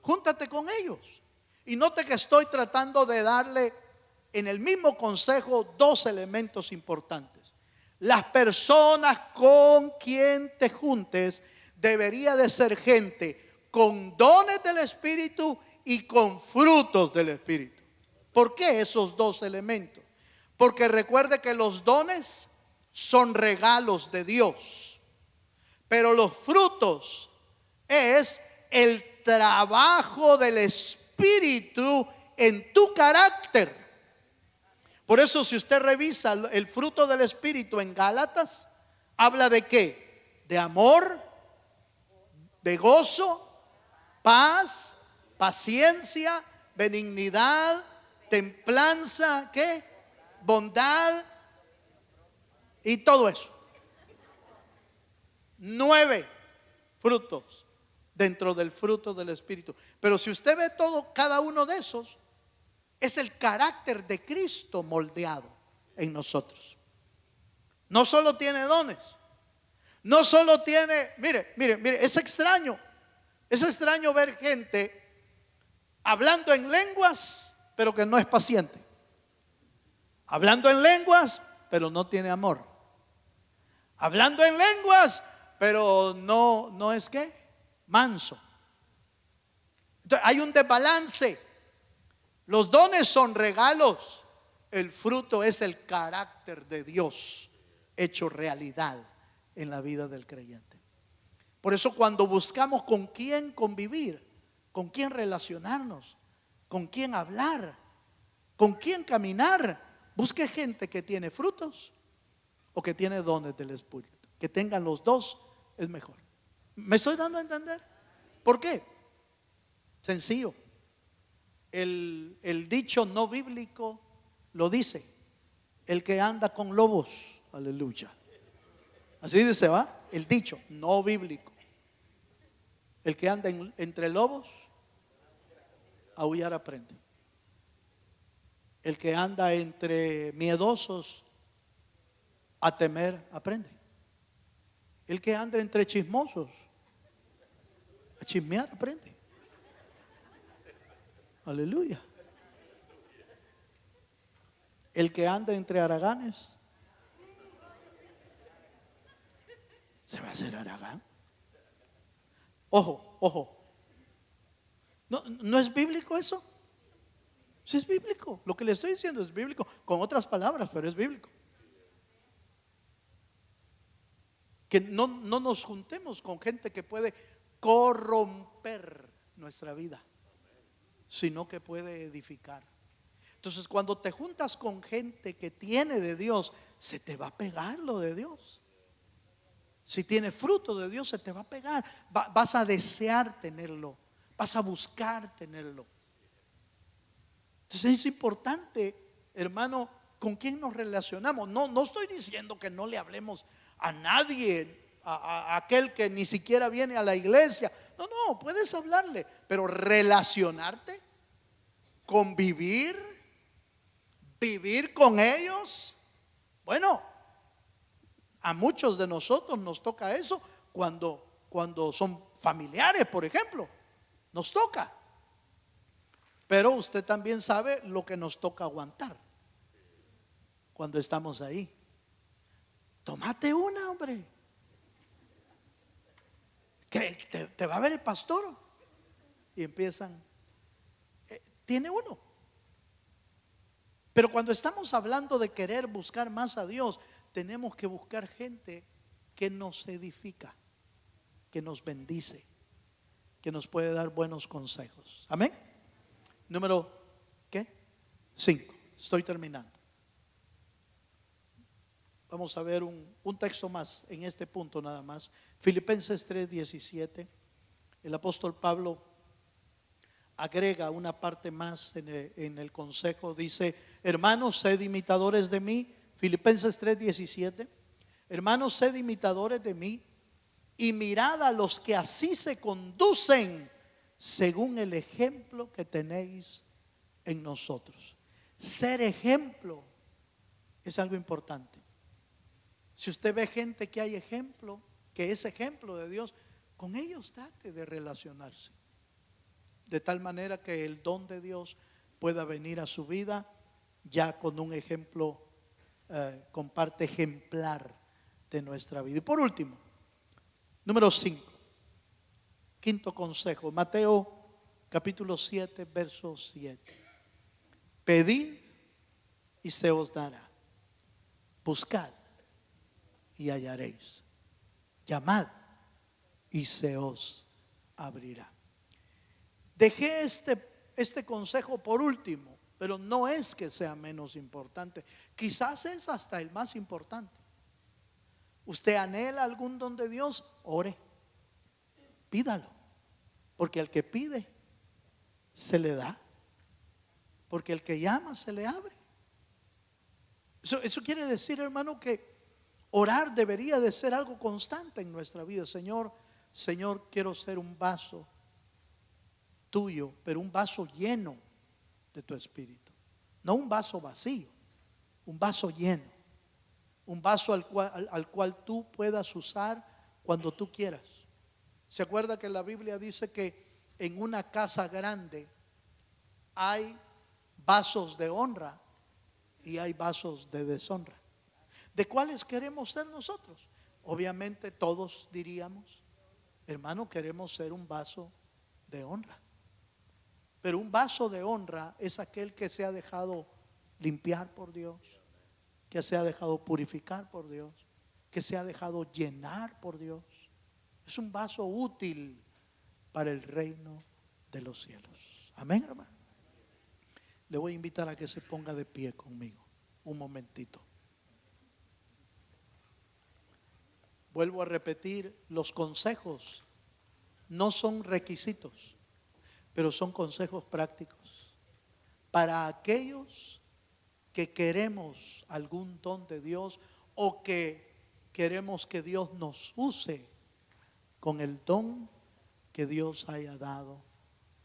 Júntate con ellos. Y note que estoy tratando de darle en el mismo consejo dos elementos importantes. Las personas con quien te juntes debería de ser gente con dones del Espíritu y con frutos del Espíritu. ¿Por qué esos dos elementos? Porque recuerde que los dones son regalos de Dios, pero los frutos es el trabajo del Espíritu en tu carácter. Por eso, si usted revisa el fruto del Espíritu en Gálatas, habla de ¿qué? De amor, de gozo, paz, paciencia, benignidad, templanza, ¿qué? Bondad y todo eso. 9 frutos dentro del fruto del Espíritu. Pero si usted ve cada uno de esos, es el carácter de Cristo moldeado en nosotros. No solo tiene dones, no solo tiene, mire, es extraño ver gente hablando en lenguas, pero que no es paciente. Hablando en lenguas, pero no tiene amor. Hablando en lenguas, pero no es que manso. Entonces, hay un desbalance. Los dones son regalos. El fruto es el carácter de Dios hecho realidad en la vida del creyente. Por eso cuando buscamos con quién convivir, con quién relacionarnos, con quién hablar, con quién caminar, busque gente que tiene frutos o que tiene dones del Espíritu. Que tengan los dos es mejor. ¿Me estoy dando a entender? ¿Por qué? Sencillo. El dicho no bíblico lo dice: el que anda con lobos, aleluya. Así dice, ¿va? El dicho no bíblico. El que anda entre lobos, aullar aprende. El que anda entre miedosos, a temer aprende. El que anda entre chismosos, a chismear aprende. Aleluya. El que anda entre haraganes, se va a hacer haragán. Ojo, ojo. ¿No es bíblico eso? Sí es bíblico. Lo que le estoy diciendo es bíblico, con otras palabras, pero es bíblico. Que no nos juntemos con gente que puede corromper nuestra vida, sino que puede edificar. Entonces, cuando te juntas con gente que tiene de Dios, se te va a pegar lo de Dios. Si tiene fruto de Dios, se te va a pegar. Vas a desear tenerlo, vas a buscar tenerlo. Entonces es importante, hermano, con quién nos relacionamos. No estoy diciendo que no le hablemos a nadie, a aquel que ni siquiera viene a la iglesia. No, puedes hablarle, pero relacionarte, convivir, vivir con ellos. Bueno, a muchos de nosotros nos toca eso cuando son familiares, por ejemplo. Nos toca. Pero usted también sabe lo que nos toca aguantar cuando estamos ahí. Tómate una, hombre. Que te va a ver el pastor. Y empiezan. Tiene uno. Pero cuando estamos hablando de querer buscar más a Dios, tenemos que buscar gente que nos edifica, que nos bendice, que nos puede dar buenos consejos. Amén. Número, ¿qué? 5. Estoy terminando. Vamos a ver un texto más en este punto nada más. Filipenses 3:17. El apóstol Pablo agrega una parte más en el consejo. Dice: hermanos, sed imitadores de mí. Filipenses 3:17. Hermanos, sed imitadores de mí y mirad a los que así se conducen según el ejemplo que tenéis en nosotros. Ser ejemplo es algo importante. Si usted ve gente que hay ejemplo, que es ejemplo de Dios, con ellos trate de relacionarse, de tal manera que el don de Dios pueda venir a su vida ya con un ejemplo, con parte ejemplar de nuestra vida. Y por último, número 5, quinto consejo, Mateo capítulo 7, verso 7. Pedid y se os dará, buscad y hallaréis, llamad y se os abrirá. Dejé este consejo por último, pero no es que sea menos importante. Quizás es hasta el más importante. Usted anhela algún don de Dios, ore, pídalo, porque al que pide se le da, porque el que llama se le abre. Eso quiere decir, hermano, que orar debería de ser algo constante en nuestra vida. Señor, quiero ser un vaso tuyo, pero un vaso lleno de tu espíritu. No un vaso vacío, un vaso lleno. Un vaso al cual tú puedas usar cuando tú quieras. ¿Se acuerda que la Biblia dice que en una casa grande hay vasos de honra y hay vasos de deshonra. ¿De cuáles queremos ser nosotros? Obviamente todos diríamos, hermano, queremos ser un vaso de honra. Pero un vaso de honra es aquel que se ha dejado limpiar por Dios, que se ha dejado purificar por Dios, que se ha dejado llenar por Dios. Es un vaso útil para el reino de los cielos. Amén, hermano. Le voy a invitar a que se ponga de pie conmigo un momentito. Vuelvo a repetir, los consejos no son requisitos, pero son consejos prácticos para aquellos que queremos algún don de Dios o que queremos que Dios nos use con el don que Dios haya dado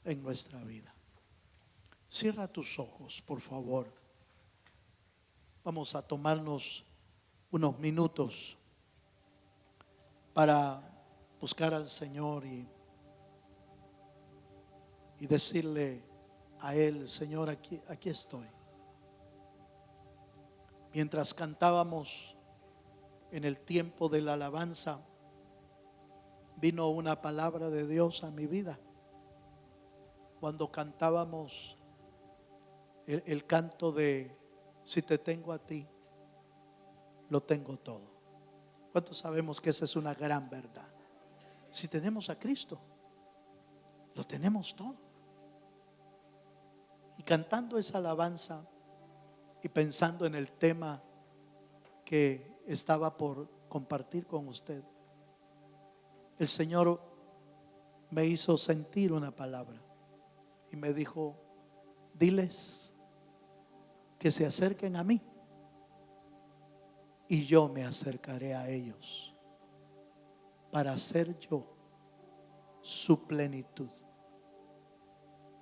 en nuestra vida. Cierra tus ojos, por favor. Vamos a tomarnos unos minutos para buscar al Señor y decirle a Él: Señor, aquí estoy. Mientras cantábamos en el tiempo de la alabanza, vino una palabra de Dios a mi vida. Cuando cantábamos el canto de si te tengo a ti, lo tengo todo. ¿Cuántos sabemos que esa es una gran verdad? Si tenemos a Cristo, lo tenemos todo. Y cantando esa alabanza y pensando en el tema que estaba por compartir con usted, el Señor me hizo sentir una palabra y me dijo: diles que se acerquen a mí y yo me acercaré a ellos para ser yo su plenitud,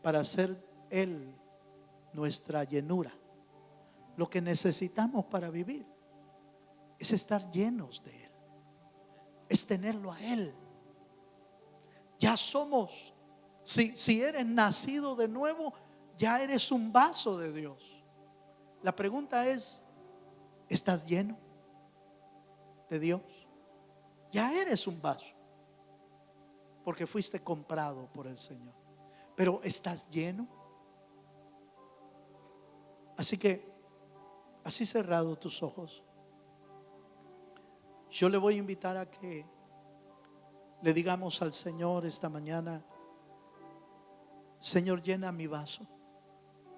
para ser Él nuestra llenura. Lo que necesitamos para vivir es estar llenos de Él, es tenerlo a Él. Ya somos, si eres nacido de nuevo, ya eres un vaso de Dios. La pregunta es: ¿estás lleno de Dios? Ya eres un vaso, porque fuiste comprado por el Señor. Pero ¿estás lleno? Así que, así cerrado tus ojos, yo le voy a invitar a que le digamos al Señor esta mañana: Señor, llena mi vaso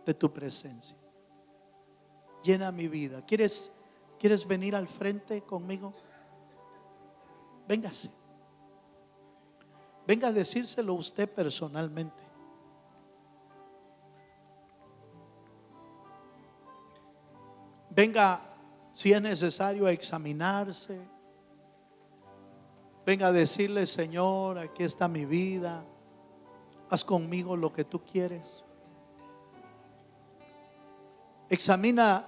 de tu presencia. Llena mi vida. ¿Quieres venir al frente conmigo? Véngase. Venga a decírselo usted personalmente. Venga, si es necesario, a examinarse. Venga a decirle: Señor, aquí está mi vida. Haz conmigo lo que tú quieres. Examina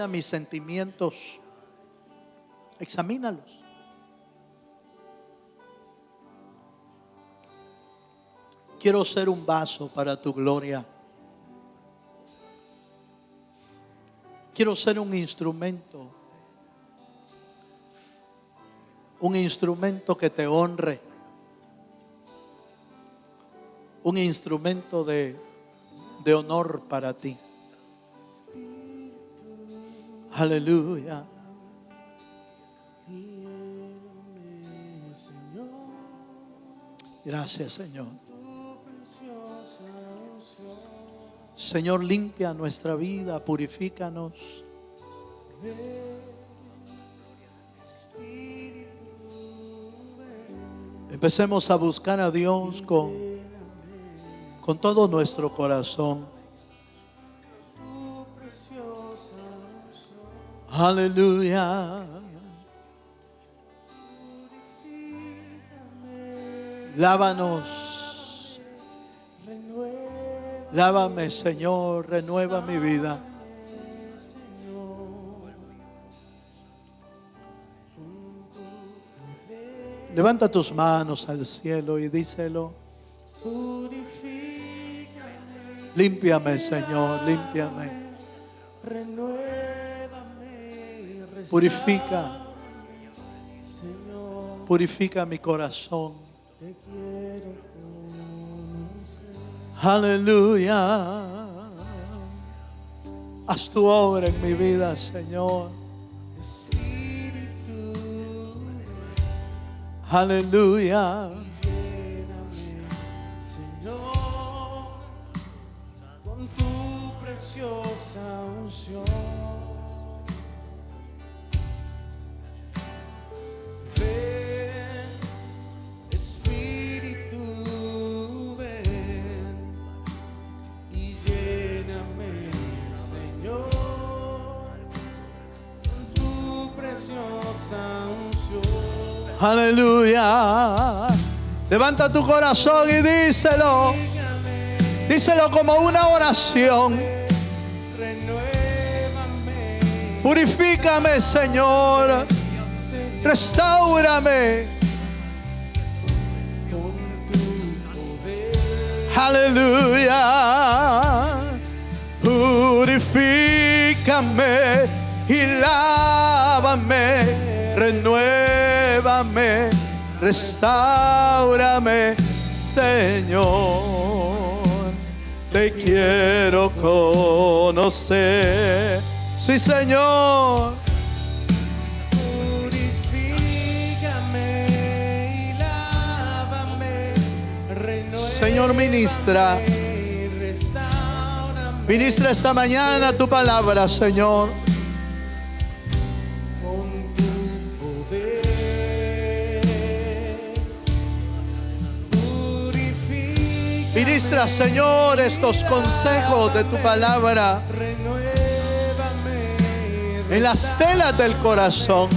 mis sentimientos. Examínalos. Quiero ser un vaso para tu gloria. Quiero ser un instrumento que te honre, un instrumento de honor para ti. Aleluya. Gracias, Señor. Señor, limpia nuestra vida, purifícanos. Empecemos a buscar a Dios con todo nuestro corazón. Aleluya. Lávanos. Lávame, Señor, renueva mi vida. Levanta tus manos al cielo y díselo: Límpiame, Señor, límpiame. Purifica. Purifica mi corazón. Aleluya. Haz tu obra en mi vida, Señor. Aleluya. Señor, con tu preciosa unción. Ven, Espíritu, ven y lléname, Señor, con tu preciosa unción. Aleluya. Levanta tu corazón y díselo. Díselo como una oración. Purifícame, Señor. Restáurame. Aleluya. Purifícame y lávame. Renuévame, restáurame, Señor. Te quiero conocer. Sí, Señor. Purifícame y lávame. Señor, ministra. Ministra esta mañana tu palabra, Señor. Ministra, Señor, estos consejos de tu palabra en las telas del corazón,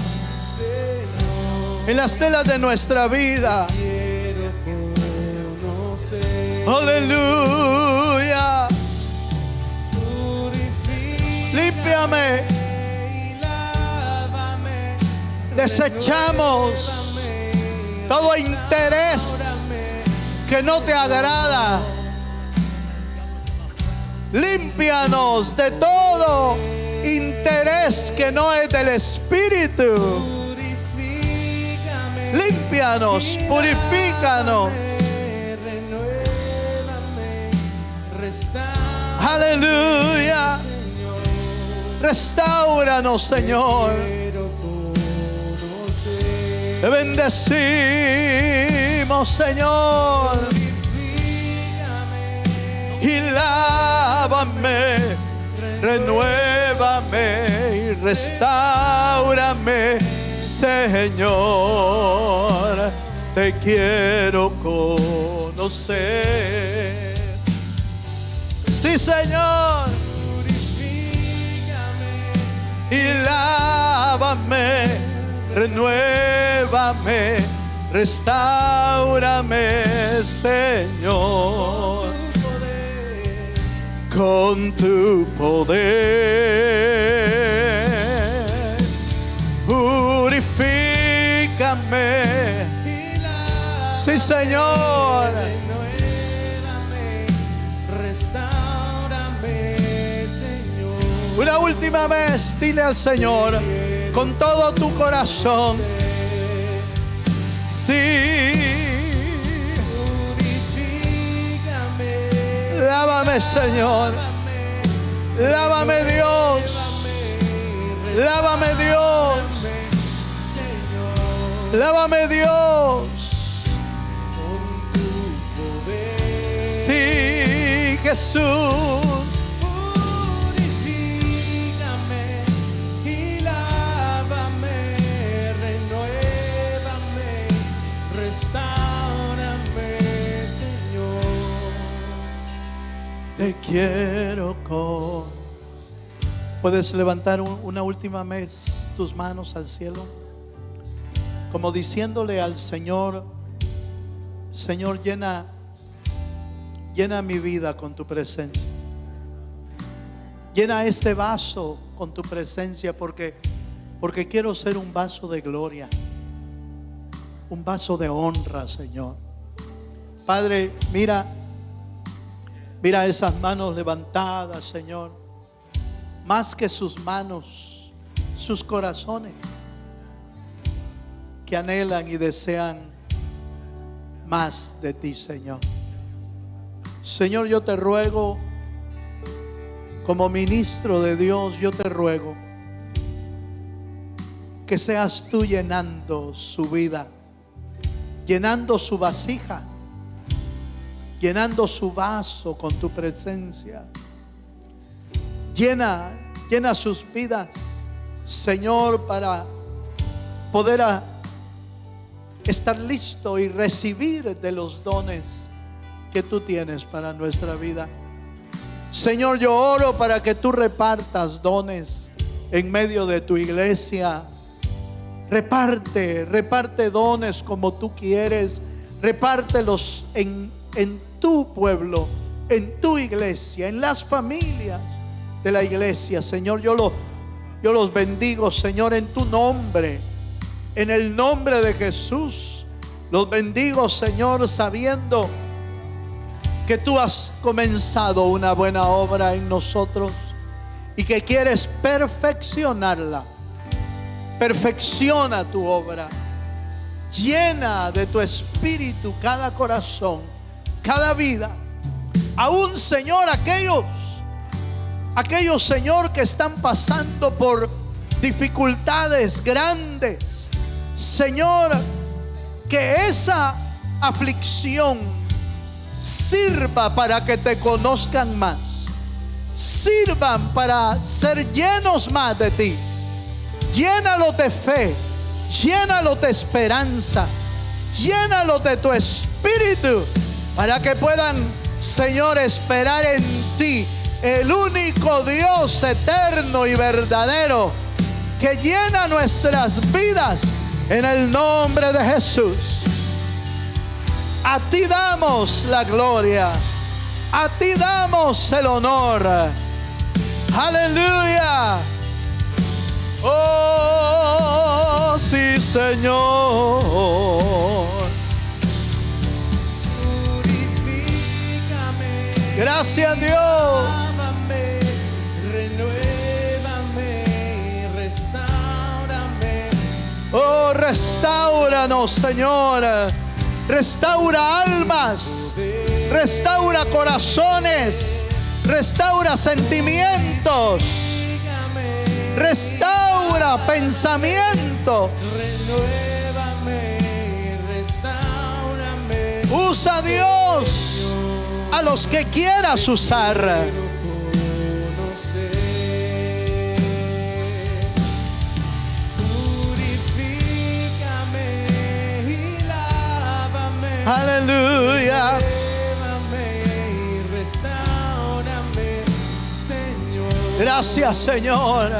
en las telas de nuestra vida. Aleluya. Límpiame. Desechamos todo interés que no te agrada. Límpianos de todo interés que no es del Espíritu. Límpianos, purifícanos. Aleluya. Restáuranos, Señor. Te bendecimos, Señor. Y lávame, renuévame y restáurame, Señor. Te quiero conocer. Sí, Señor. Y lávame, renuévame, restáurame, Señor, con tu poder. Purifícame, sí, Señor. Una última vez, dile al Señor con todo tu corazón. Sí. Lávame, Señor. Lávame, Dios. Lávame, Dios. Lávame, Dios. Sí, Jesús. Te quiero con. Puedes levantar una última vez tus manos al cielo, como diciéndole al Señor: Señor, llena mi vida con tu presencia. Llena este vaso con tu presencia, porque quiero ser un vaso de gloria, un vaso de honra, Señor. Padre, mira esas manos levantadas, Señor. Más que sus manos, sus corazones que anhelan y desean más de ti, Señor. Señor, yo te ruego, como ministro de Dios, yo te ruego que seas tú llenando su vida, llenando su vasija, llenando su vaso con tu presencia. Llena sus vidas, Señor, para poder estar listo y recibir de los dones que tú tienes para nuestra vida. Señor, yo oro para que tú repartas dones en medio de tu iglesia. Reparte dones como tú quieres. Repártelos en tu pueblo, en tu iglesia, en las familias de la iglesia. Señor, yo los bendigo, Señor, en tu nombre, en el nombre de Jesús. Los bendigo, Señor, sabiendo que tú has comenzado una buena obra en nosotros y que quieres perfeccionarla. Perfecciona tu obra. Llena de tu espíritu cada corazón, cada vida. Aún, Señor, aquellos, Señor, que están pasando por dificultades grandes. Señor, que esa aflicción sirva para que te conozcan más. Sirvan para ser llenos más de ti. Llénalos de fe, llénalos de esperanza, llénalos de tu espíritu, para que puedan, Señor, esperar en ti, el único Dios eterno y verdadero, que llena nuestras vidas, en el nombre de Jesús. A ti damos la gloria, a ti damos el honor. Aleluya. Oh, sí, Señor. Purifícame. Gracias, Dios. Lávame, renuévame y restáurame. Oh, restáuranos, Señor. Restaura almas, restaura corazones, restaura sentimientos, restaura pensamientos. Renuévame, restáurame. Usa, Dios, a los que quieras usar. Aleluya. Gracias, Señor.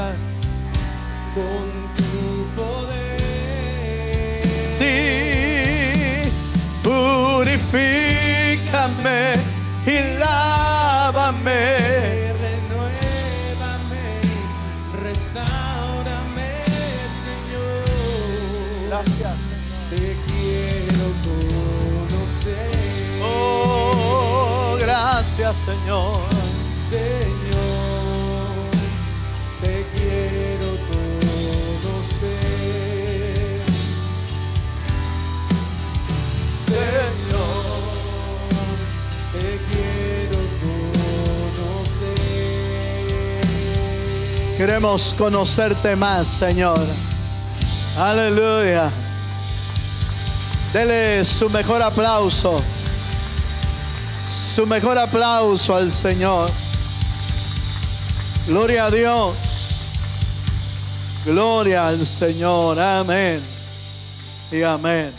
Con tu poder. Sí, purifícame y lávame. Renuévame, restáurame, Señor. Gracias, te quiero conocer. oh, gracias, Señor. Señor, te quiero conocer. Señor, te quiero conocer. Queremos conocerte más, Señor. Aleluya. Dele su mejor aplauso. Su mejor aplauso al Señor. Gloria a Dios. Gloria al Señor. Amén. Y amén.